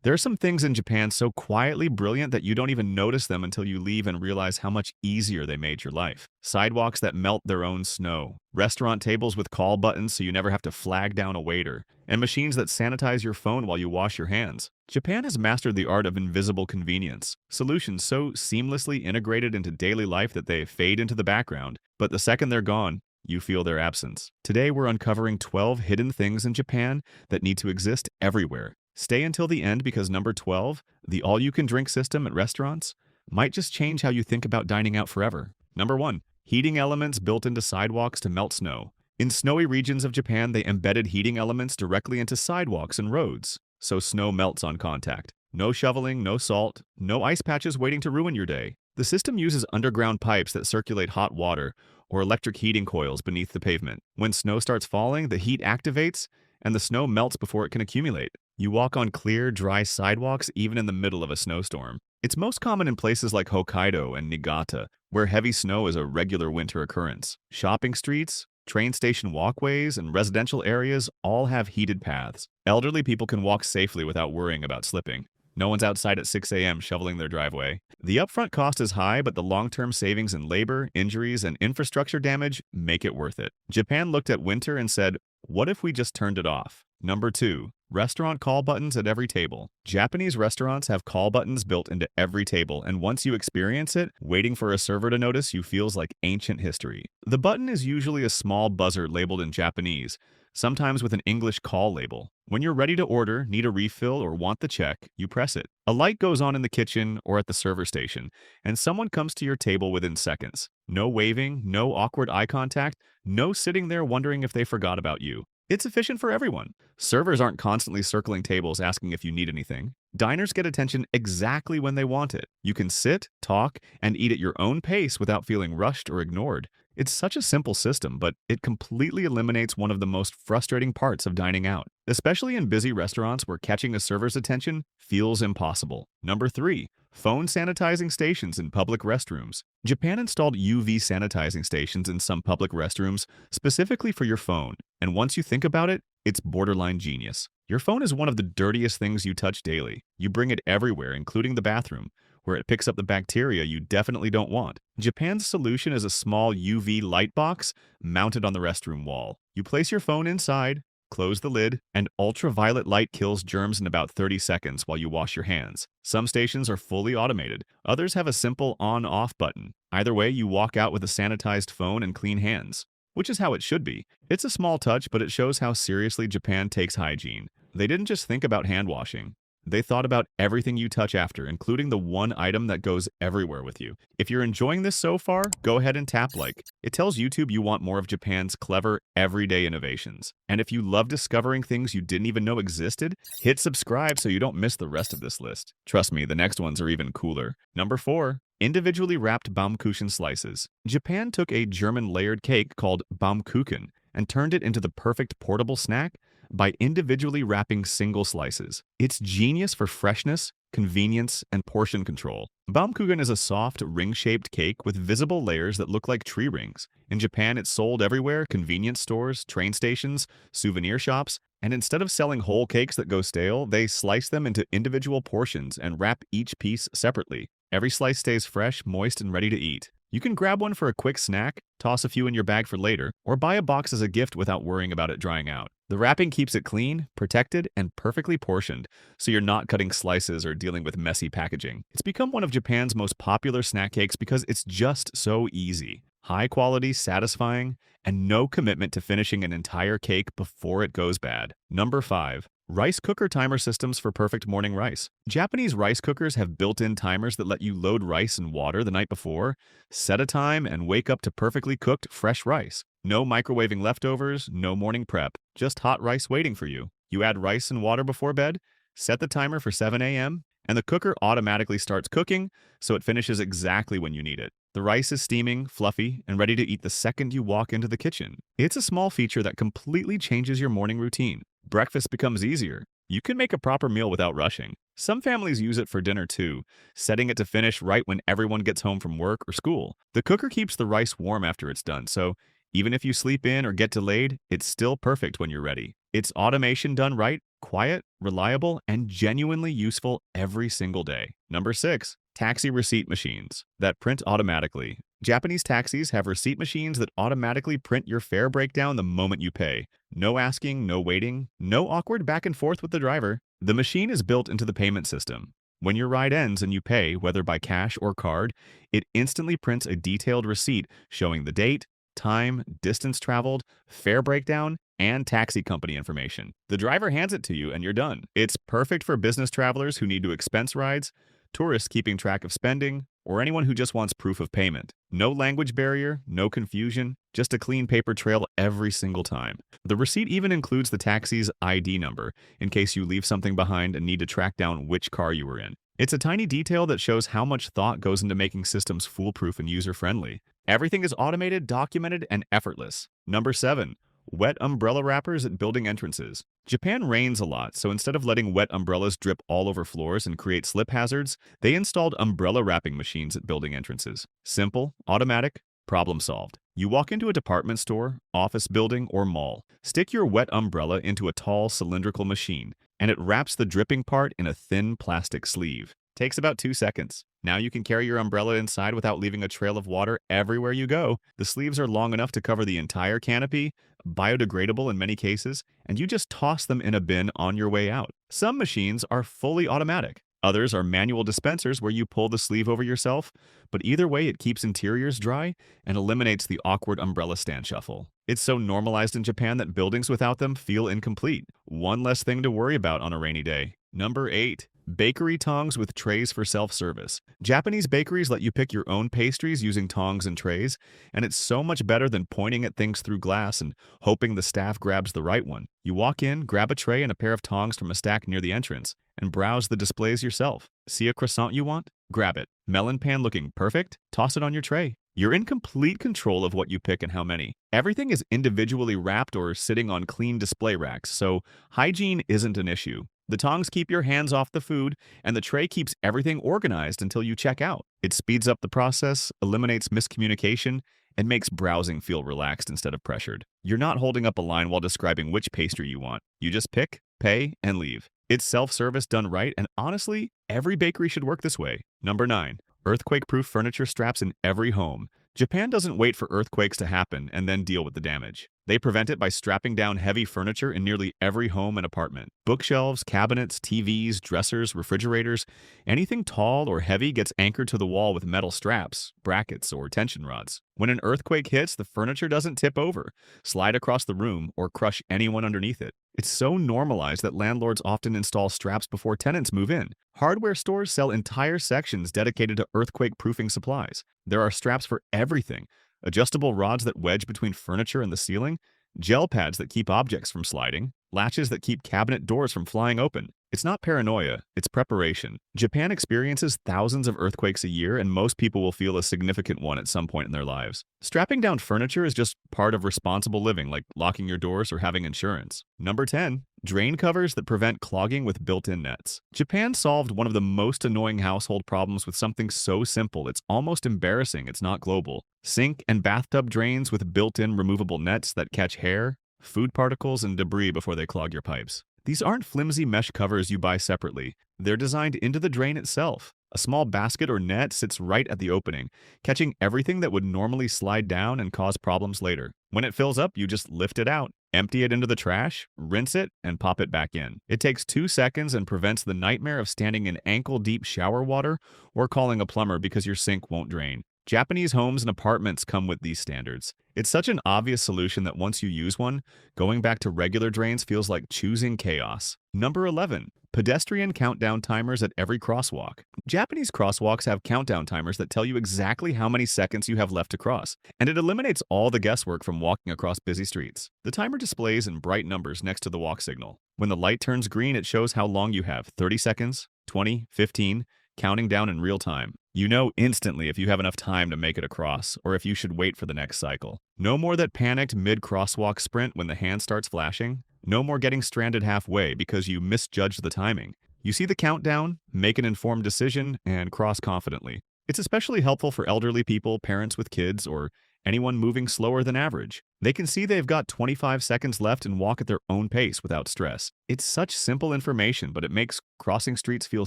There are some things in Japan so quietly brilliant that you don't even notice them until you leave and realize how much easier they made your life. Sidewalks that melt their own snow, restaurant tables with call buttons so you never have to flag down a waiter, and machines that sanitize your phone while you wash your hands. Japan has mastered the art of invisible convenience, solutions so seamlessly integrated into daily life that they fade into the background, but the second they're gone, you feel their absence. Today, we're uncovering 12 hidden things in Japan that need to exist everywhere. Stay until the end because number 12, the all-you-can-drink system at restaurants, might just change how you think about dining out forever. Number 1, heating elements built into sidewalks to melt snow. In snowy regions of Japan, they embedded heating elements directly into sidewalks and roads, so snow melts on contact. No shoveling, no salt, no ice patches waiting to ruin your day. The system uses underground pipes that circulate hot water or electric heating coils beneath the pavement. When snow starts falling, the heat activates and the snow melts before it can accumulate. You walk on clear, dry sidewalks even in the middle of a snowstorm. It's most common in places like Hokkaido and Niigata, where heavy snow is a regular winter occurrence. Shopping streets, train station walkways, and residential areas all have heated paths. Elderly people can walk safely without worrying about slipping. No one's outside at 6 a.m. shoveling their driveway. The upfront cost is high, but the long-term savings in labor, injuries, and infrastructure damage make it worth it. Japan looked at winter and said, what if we just turned it off? Number 2, restaurant call buttons at every table. Japanese restaurants have call buttons built into every table, and once you experience it, waiting for a server to notice you feels like ancient history. The button is usually a small buzzer labeled in Japanese, sometimes with an English call label. When you're ready to order, need a refill, or want the check, you press it. A light goes on in the kitchen or at the server station, and someone comes to your table within seconds. No waving, no awkward eye contact, no sitting there wondering if they forgot about you. It's efficient for everyone. Servers aren't constantly circling tables asking if you need anything. Diners get attention exactly when they want it. You can sit, talk, and eat at your own pace without feeling rushed or ignored. It's such a simple system, but it completely eliminates one of the most frustrating parts of dining out, especially in busy restaurants where catching a server's attention feels impossible. Number 3, phone sanitizing stations in public restrooms. Japan installed UV sanitizing stations in some public restrooms specifically for your phone, and once you think about it, it's borderline genius. Your phone is one of the dirtiest things you touch daily. You bring it everywhere, including the bathroom, where it picks up the bacteria you definitely don't want. Japan's solution is a small UV light box mounted on the restroom wall. You place your phone inside, close the lid, and ultraviolet light kills germs in about 30 seconds while you wash your hands. Some stations are fully automated. Others have a simple on-off button. Either way, you walk out with a sanitized phone and clean hands, which is how it should be. It's a small touch, but it shows how seriously Japan takes hygiene. They didn't just think about hand washing. They thought about everything you touch after, including the one item that goes everywhere with you. If you're enjoying this so far, go ahead and tap like. It tells YouTube you want more of Japan's clever, everyday innovations. And if you love discovering things you didn't even know existed, hit subscribe so you don't miss the rest of this list. Trust me, the next ones are even cooler. Number 4, individually wrapped Baumkuchen slices. Japan took a German layered cake called Baumkuchen and turned it into the perfect portable snack by individually wrapping single slices. It's genius for freshness, convenience, and portion control. Baumkuchen is a soft, ring-shaped cake with visible layers that look like tree rings. In Japan, it's sold everywhere: convenience stores, train stations, souvenir shops, and instead of selling whole cakes that go stale, they slice them into individual portions and wrap each piece separately. Every slice stays fresh, moist, and ready to eat. You can grab one for a quick snack, toss a few in your bag for later, or buy a box as a gift without worrying about it drying out. The wrapping keeps it clean, protected, and perfectly portioned, so you're not cutting slices or dealing with messy packaging. It's become one of Japan's most popular snack cakes because it's just so easy. High quality, satisfying, and no commitment to finishing an entire cake before it goes bad. Number 5. Rice cooker timer systems for perfect morning rice. Japanese rice cookers have built-in timers that let you load rice and water the night before, set a time, and wake up to perfectly cooked, fresh rice. No microwaving leftovers, no morning prep, just hot rice waiting for you. You add rice and water before bed, set the timer for 7 a.m., and the cooker automatically starts cooking, so it finishes exactly when you need it. The rice is steaming, fluffy, and ready to eat the second you walk into the kitchen. It's a small feature that completely changes your morning routine. Breakfast becomes easier. You can make a proper meal without rushing. Some families use it for dinner too, setting it to finish right when everyone gets home from work or school. The cooker keeps the rice warm after it's done, so even if you sleep in or get delayed, it's still perfect when you're ready. It's automation done right, quiet, reliable, and genuinely useful every single day. Number 6, taxi receipt machines that print automatically. Japanese taxis have receipt machines that automatically print your fare breakdown the moment you pay. No asking, no waiting, no awkward back and forth with the driver. The machine is built into the payment system. When your ride ends and you pay, whether by cash or card, it instantly prints a detailed receipt showing the date, time, distance traveled, fare breakdown, and taxi company information. The driver hands it to you and you're done. It's perfect for business travelers who need to expense rides, tourists keeping track of spending, or anyone who just wants proof of payment. No language barrier, no confusion, just a clean paper trail every single time. The receipt even includes the taxi's ID number in case you leave something behind and need to track down which car you were in. It's a tiny detail that shows how much thought goes into making systems foolproof and user-friendly. Everything is automated, documented, and effortless. Number 7, wet umbrella wrappers at building entrances. Japan rains a lot, so instead of letting wet umbrellas drip all over floors and create slip hazards, they installed umbrella wrapping machines at building entrances. Simple, automatic, problem solved. You walk into a department store, office building, or mall. Stick your wet umbrella into a tall cylindrical machine, and it wraps the dripping part in a thin plastic sleeve. Takes about 2 seconds. Now you can carry your umbrella inside without leaving a trail of water everywhere you go. The sleeves are long enough to cover the entire canopy, biodegradable in many cases, and you just toss them in a bin on your way out. Some machines are fully automatic. Others are manual dispensers where you pull the sleeve over yourself, but either way it keeps interiors dry and eliminates the awkward umbrella stand shuffle. It's so normalized in Japan that buildings without them feel incomplete. One less thing to worry about on a rainy day. Number 8, bakery tongs with trays for self-service. Japanese bakeries let you pick your own pastries using tongs and trays, and it's so much better than pointing at things through glass and hoping the staff grabs the right one. You walk in, grab a tray and a pair of tongs from a stack near the entrance, and browse the displays yourself. See a croissant you want? Grab it. Melon pan looking perfect? Toss it on your tray. You're in complete control of what you pick and how many. Everything is individually wrapped or sitting on clean display racks, so hygiene isn't an issue. The tongs keep your hands off the food, and the tray keeps everything organized until you check out. It speeds up the process, eliminates miscommunication, and makes browsing feel relaxed instead of pressured. You're not holding up a line while describing which pastry you want. You just pick, pay, and leave. It's self-service done right, and honestly, every bakery should work this way. Number 9, earthquake-proof furniture straps in every home. Japan doesn't wait for earthquakes to happen and then deal with the damage. They prevent it by strapping down heavy furniture in nearly every home and apartment. Bookshelves, cabinets, TVs, dressers, refrigerators, anything tall or heavy gets anchored to the wall with metal straps, brackets, or tension rods. When an earthquake hits, the furniture doesn't tip over, slide across the room, or crush anyone underneath it. It's so normalized that landlords often install straps before tenants move in. Hardware stores sell entire sections dedicated to earthquake-proofing supplies. There are straps for everything. Adjustable rods that wedge between furniture and the ceiling, gel pads that keep objects from sliding, latches that keep cabinet doors from flying open. It's not paranoia, it's preparation. Japan experiences thousands of earthquakes a year, and most people will feel a significant one at some point in their lives. Strapping down furniture is just part of responsible living, like locking your doors or having insurance. Number 10, drain covers that prevent clogging with built-in nets. Japan solved one of the most annoying household problems with something so simple it's almost embarrassing it's not global. Sink and bathtub drains with built-in removable nets that catch hair, food particles, and debris before they clog your pipes. These aren't flimsy mesh covers you buy separately. They're designed into the drain itself. A small basket or net sits right at the opening, catching everything that would normally slide down and cause problems later. When it fills up, you just lift it out, empty it into the trash, rinse it, and pop it back in. It takes 2 seconds and prevents the nightmare of standing in ankle-deep shower water or calling a plumber because your sink won't drain. Japanese homes and apartments come with these standards. It's such an obvious solution that once you use one, going back to regular drains feels like choosing chaos. Number 11, pedestrian countdown timers at every crosswalk. Japanese crosswalks have countdown timers that tell you exactly how many seconds you have left to cross, and it eliminates all the guesswork from walking across busy streets. The timer displays in bright numbers next to the walk signal. When the light turns green, it shows how long you have, 30 seconds, 20, 15, counting down in real time. You know instantly if you have enough time to make it across, or if you should wait for the next cycle. No more that panicked mid-crosswalk sprint when the hand starts flashing. No more getting stranded halfway because you misjudged the timing. You see the countdown, make an informed decision, and cross confidently. It's especially helpful for elderly people, parents with kids, or anyone moving slower than average. They can see they've got 25 seconds left and walk at their own pace without stress. It's such simple information, but it makes crossing streets feel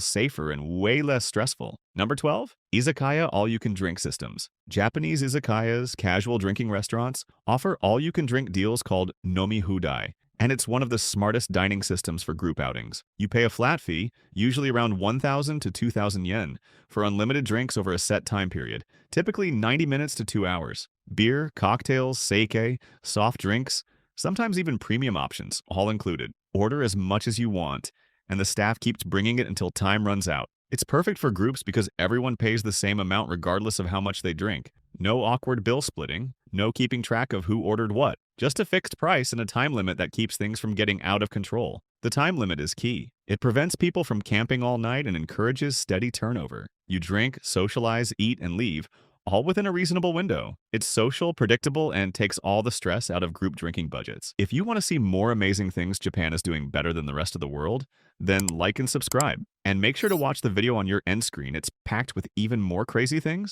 safer and way less stressful. Number 12, izakaya all-you-can-drink systems. Japanese izakayas, casual drinking restaurants, offer all-you-can-drink deals called nomi hudai, and it's one of the smartest dining systems for group outings. You pay a flat fee, usually around 1,000 to 2,000 yen, for unlimited drinks over a set time period, typically 90 minutes to 2 hours. Beer, cocktails, sake, soft drinks, sometimes even premium options, all included. Order as much as you want, and the staff keeps bringing it until time runs out. It's perfect for groups because everyone pays the same amount regardless of how much they drink. No awkward bill splitting, no keeping track of who ordered what. Just a fixed price and a time limit that keeps things from getting out of control. The time limit is key. It prevents people from camping all night and encourages steady turnover. You drink, socialize, eat, and leave, all within a reasonable window. It's social, predictable, and takes all the stress out of group drinking budgets. If you want to see more amazing things Japan is doing better than the rest of the world, then like and subscribe. And make sure to watch the video on your end screen. It's packed with even more crazy things.